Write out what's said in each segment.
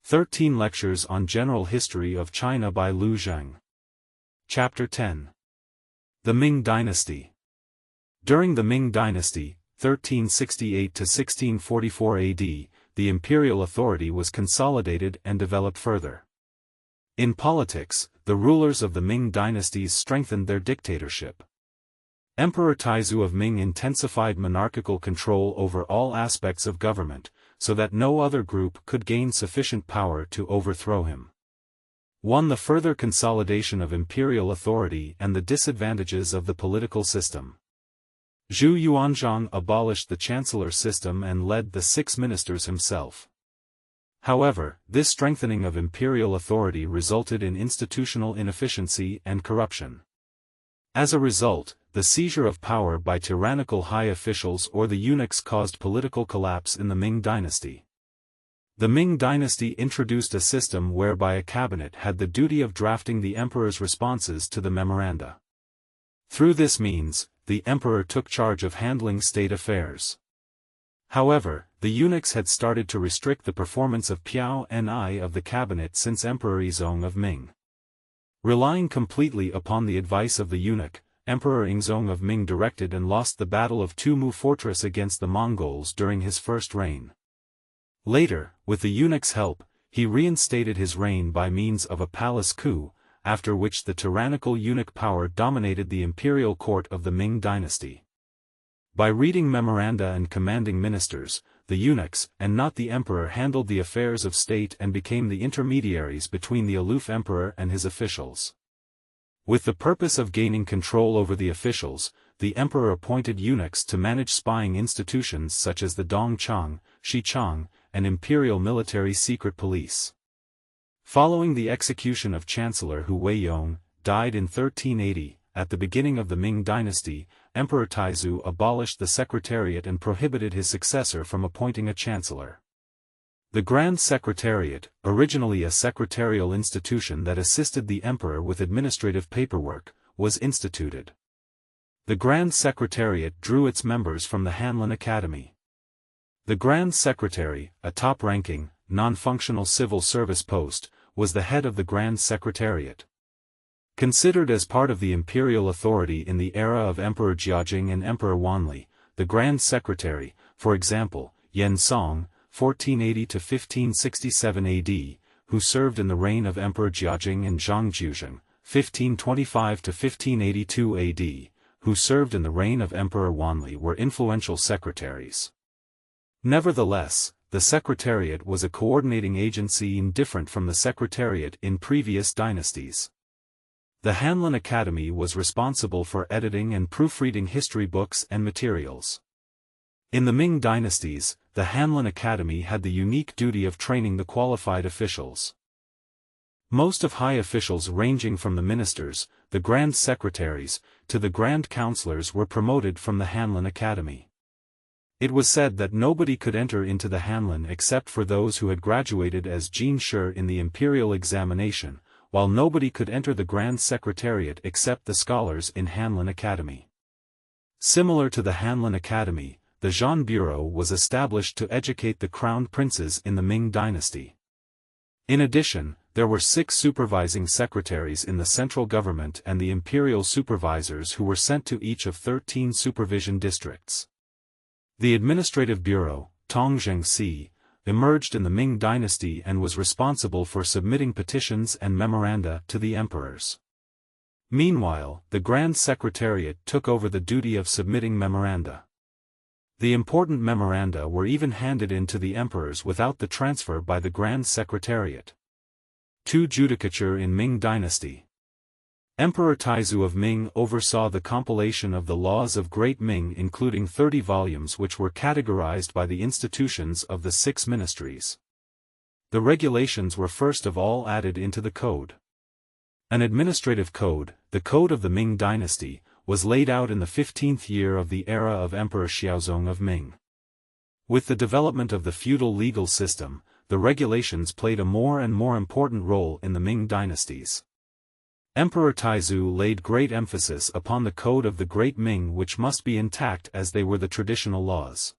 13 Lectures on General History of China by Liu Zheng. Chapter 10. The Ming Dynasty. During the Ming Dynasty, 1368 to 1644 AD, the imperial authority was consolidated and developed further. In politics, the rulers of the Ming dynasties strengthened their dictatorship. Emperor Taizu of Ming intensified monarchical control over all aspects of government, so that no other group could gain sufficient power to overthrow him. 1. The further consolidation of imperial authority and the disadvantages of the political system. Zhu Yuanzhang abolished the chancellor system and led the 6 ministers himself. However, this strengthening of imperial authority resulted in institutional inefficiency and corruption. As a result, the seizure of power by tyrannical high officials or the eunuchs caused political collapse in the Ming dynasty. The Ming dynasty introduced a system whereby a cabinet had the duty of drafting the emperor's responses to the memoranda. Through this means, the emperor took charge of handling state affairs. However, the eunuchs had started to restrict the performance of Piao Ni of the cabinet since Emperor Yizong of Ming. Relying completely upon the advice of the eunuch, Emperor Yingzong of Ming directed and lost the Battle of Tumu Fortress against the Mongols during his first reign. Later, with the eunuch's help, he reinstated his reign by means of a palace coup, after which the tyrannical eunuch power dominated the imperial court of the Ming dynasty. By reading memoranda and commanding ministers, the eunuchs and not the emperor handled the affairs of state and became the intermediaries between the aloof emperor and his officials. With the purpose of gaining control over the officials, the emperor appointed eunuchs to manage spying institutions such as the Dongchang, Xichang, and imperial military secret police. Following the execution of Chancellor Hu Weiyong, died in 1380, at the beginning of the Ming dynasty, Emperor Taizu abolished the secretariat and prohibited his successor from appointing a chancellor. The Grand Secretariat, originally a secretarial institution that assisted the emperor with administrative paperwork, was instituted. The Grand Secretariat drew its members from the Hanlin Academy. The Grand Secretary, a top-ranking, non-functional civil service post, was the head of the Grand Secretariat. Considered as part of the imperial authority in the era of Emperor Jiajing and Emperor Wanli, the Grand Secretary, for example, Yan Song, 1480 to 1567 AD, who served in the reign of Emperor Jiajing, and Zhang Juzheng, 1525 to 1582 AD, who served in the reign of Emperor Wanli, were influential secretaries. Nevertheless, the Secretariat was a coordinating agency indifferent from the Secretariat in previous dynasties. The Hanlin Academy was responsible for editing and proofreading history books and materials. In the Ming dynasties, the Hanlin Academy had the unique duty of training the qualified officials. Most of high officials ranging from the ministers, the grand secretaries, to the grand counselors were promoted from the Hanlin Academy. It was said that nobody could enter into the Hanlin except for those who had graduated as Jinshi in the imperial examination, while nobody could enter the Grand Secretariat except the scholars in Hanlin Academy. Similar to the Hanlin Academy, the Zhan Bureau was established to educate the crown princes in the Ming dynasty. In addition, there were 6 supervising secretaries in the central government and the imperial supervisors who were sent to each of 13 supervision districts. The administrative bureau, Tongzhengxi, emerged in the Ming dynasty and was responsible for submitting petitions and memoranda to the emperors. Meanwhile, the Grand Secretariat took over the duty of submitting memoranda. The important memoranda were even handed in to the emperors without the transfer by the Grand Secretariat. 2. Judicature in Ming dynasty. Emperor Taizu of Ming oversaw the compilation of the laws of Great Ming, including 30 volumes which were categorized by the institutions of the 6 ministries. The regulations were first of all added into the code. An administrative code, the Code of the Ming dynasty, was laid out in the 15th year of the era of Emperor Xiaozong of Ming. With the development of the feudal legal system, the regulations played a more and more important role in the Ming dynasties. Emperor Taizu laid great emphasis upon the Code of the Great Ming, which must be intact as they were the traditional laws.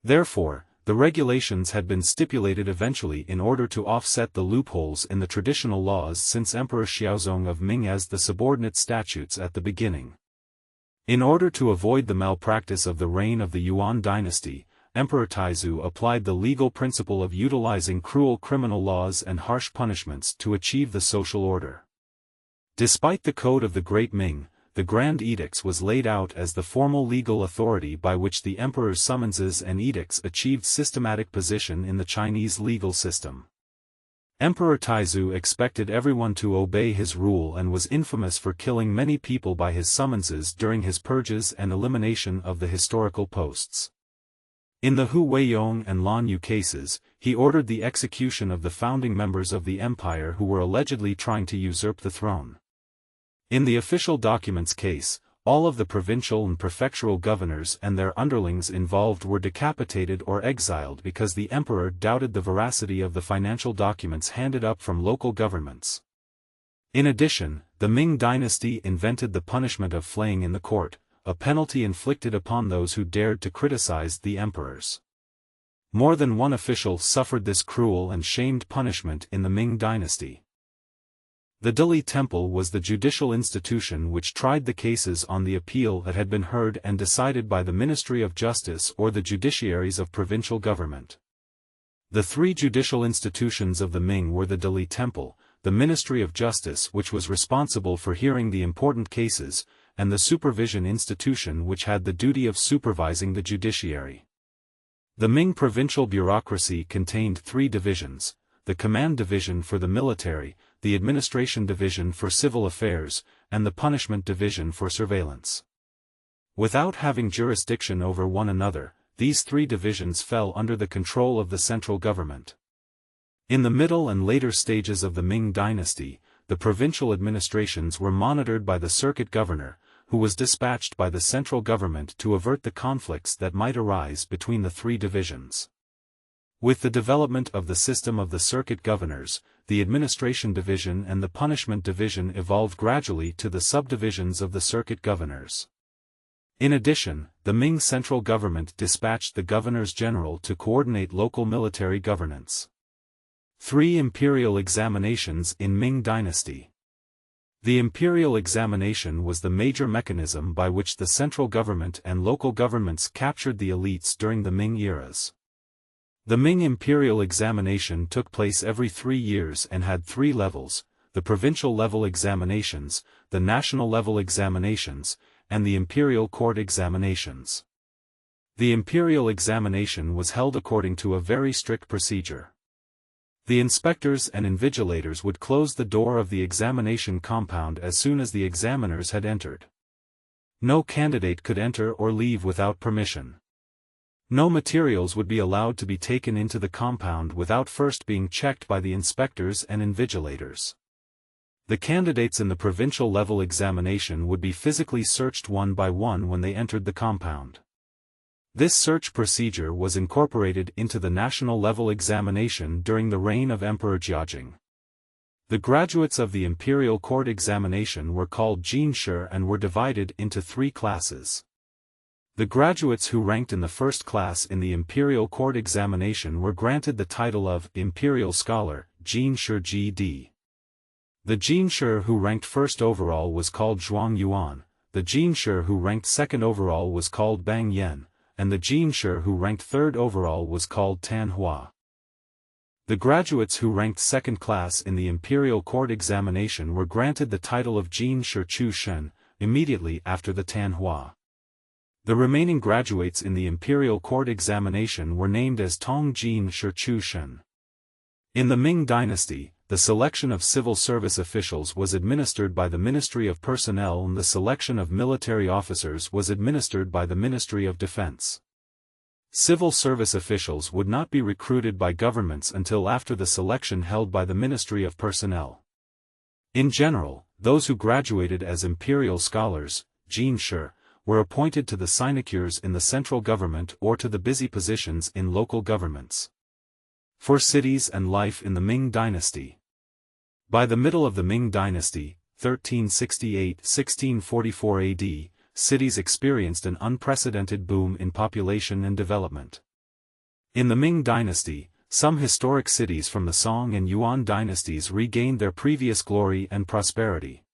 Therefore, The regulations had been stipulated eventually in order to offset the loopholes in the traditional laws since Emperor Xiaozong of Ming as the subordinate statutes at the beginning. In order to avoid the malpractice of the reign of the Yuan dynasty, Emperor Taizu applied the legal principle of utilizing cruel criminal laws and harsh punishments to achieve the social order. Despite the Code of the Great Ming, the Grand Edicts was laid out as the formal legal authority by which the emperor's summonses and edicts achieved systematic position in the Chinese legal system. Emperor Taizu expected everyone to obey his rule and was infamous for killing many people by his summonses during his purges and elimination of the historical posts. In the Hu Weiyong and Lan Yu cases, he ordered the execution of the founding members of the empire who were allegedly trying to usurp the throne. In the official documents case, all of the provincial and prefectural governors and their underlings involved were decapitated or exiled because the emperor doubted the veracity of the financial documents handed up from local governments. In addition, the Ming Dynasty invented the punishment of flaying in the court, a penalty inflicted upon those who dared to criticize the emperors. More than one official suffered this cruel and shamed punishment in the Ming Dynasty. The Dali Temple was the judicial institution which tried the cases on the appeal that had been heard and decided by the Ministry of Justice or the judiciaries of provincial government. The three judicial institutions of the Ming were the Dali Temple, the Ministry of Justice which was responsible for hearing the important cases, and the Supervision Institution which had the duty of supervising the judiciary. The Ming provincial bureaucracy contained three divisions: the Command Division for the military, the Administration Division for civil affairs, and the Punishment Division for surveillance. Without having jurisdiction over one another, these three divisions fell under the control of the central government. In the middle and later stages of the Ming Dynasty, the provincial administrations were monitored by the circuit governor, who was dispatched by the central government to avert the conflicts that might arise between the three divisions. With the development of the system of the circuit governors, the Administration Division and the Punishment Division evolved gradually to the subdivisions of the circuit governors. In addition, the Ming central government dispatched the governors general to coordinate local military governance. 3 Imperial examinations in Ming Dynasty. The imperial examination was the major mechanism by which the central government and local governments captured the elites during the Ming eras. The Ming imperial examination took place every 3 years and had 3 levels: the provincial level examinations, the national level examinations, and the imperial court examinations. The imperial examination was held according to a very strict procedure. The inspectors and invigilators would close the door of the examination compound as soon as the examiners had entered. No candidate could enter or leave without permission. No materials would be allowed to be taken into the compound without first being checked by the inspectors and invigilators. The candidates in the provincial level examination would be physically searched one by one when they entered the compound. This search procedure was incorporated into the national level examination during the reign of Emperor Jiajing. The graduates of the imperial court examination were called Jinshi and were divided into 3 classes. The graduates who ranked in the first class in the imperial court examination were granted the title of Imperial Scholar, Jinshi GD. The Jinshi who ranked first overall was called Zhuang Yuan, the Jinshi who ranked second overall was called Bang Yan, and the Jinshi who ranked third overall was called Tan Hua. The graduates who ranked second class in the imperial court examination were granted the title of Jinshi Chu Shen, immediately after the Tan Hua. The remaining graduates in the imperial court examination were named as Tong Jin Shi Chu Shen. In the Ming Dynasty, the selection of civil service officials was administered by the Ministry of Personnel and the selection of military officers was administered by the Ministry of Defense. Civil service officials would not be recruited by governments until after the selection held by the Ministry of Personnel. In general, those who graduated as imperial scholars, Jinshi, were appointed to the sinecures in the central government or to the busy positions in local governments. For cities and life in the Ming Dynasty. By the middle of the Ming Dynasty, 1368–1644 AD, cities experienced an unprecedented boom in population and development. In the Ming Dynasty, some historic cities from the Song and Yuan dynasties regained their previous glory and prosperity.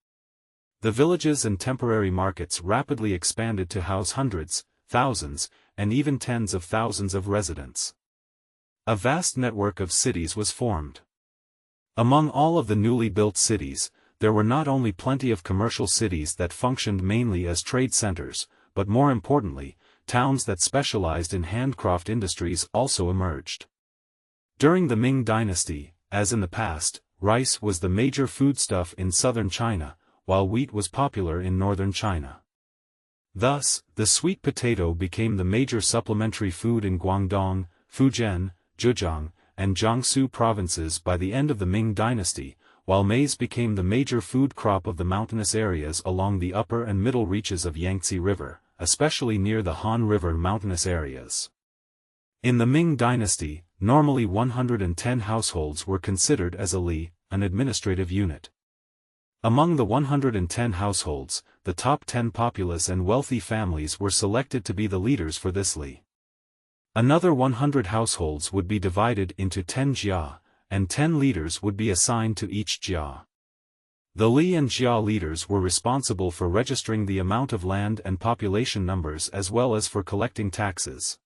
The villages and temporary markets rapidly expanded to house hundreds, thousands, and even tens of thousands of residents. A vast network of cities was formed. Among all of the newly built cities, there were not only plenty of commercial cities that functioned mainly as trade centers, but more importantly, towns that specialized in handcraft industries also emerged. During the Ming Dynasty, as in the past, rice was the major foodstuff in southern China, while wheat was popular in northern China. Thus, the sweet potato became the major supplementary food in Guangdong, Fujian, Zhejiang, and Jiangsu provinces by the end of the Ming Dynasty, while maize became the major food crop of the mountainous areas along the upper and middle reaches of Yangtze River, especially near the Han River mountainous areas. In the Ming Dynasty, normally 110 households were considered as a li, an administrative unit. Among the 110 households, the top 10 populous and wealthy families were selected to be the leaders for this li. Another 100 households would be divided into 10 jia, and 10 leaders would be assigned to each jia. The li and jia leaders were responsible for registering the amount of land and population numbers as well as for collecting taxes.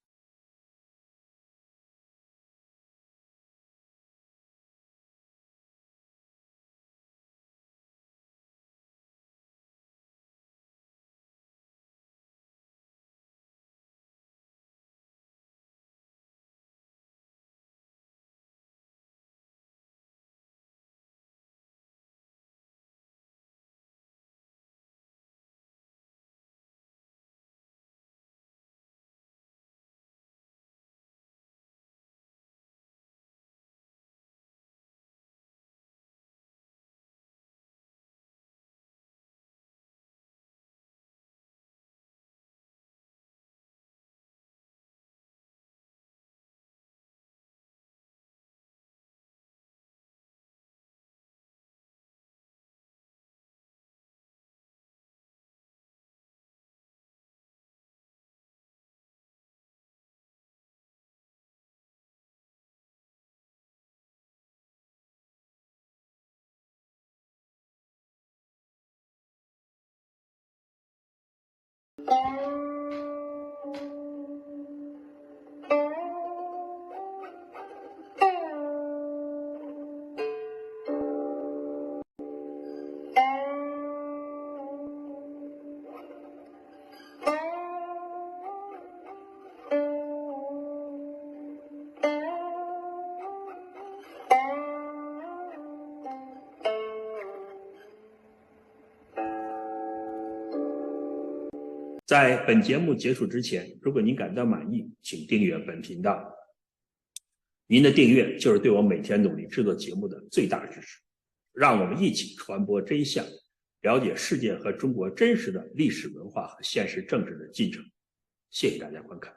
在本节目结束之前，如果您感到满意，请订阅本频道。您的订阅就是对我每天努力制作节目的最大支持。让我们一起传播真相，了解世界和中国真实的历史文化和现实政治的进程。谢谢大家观看。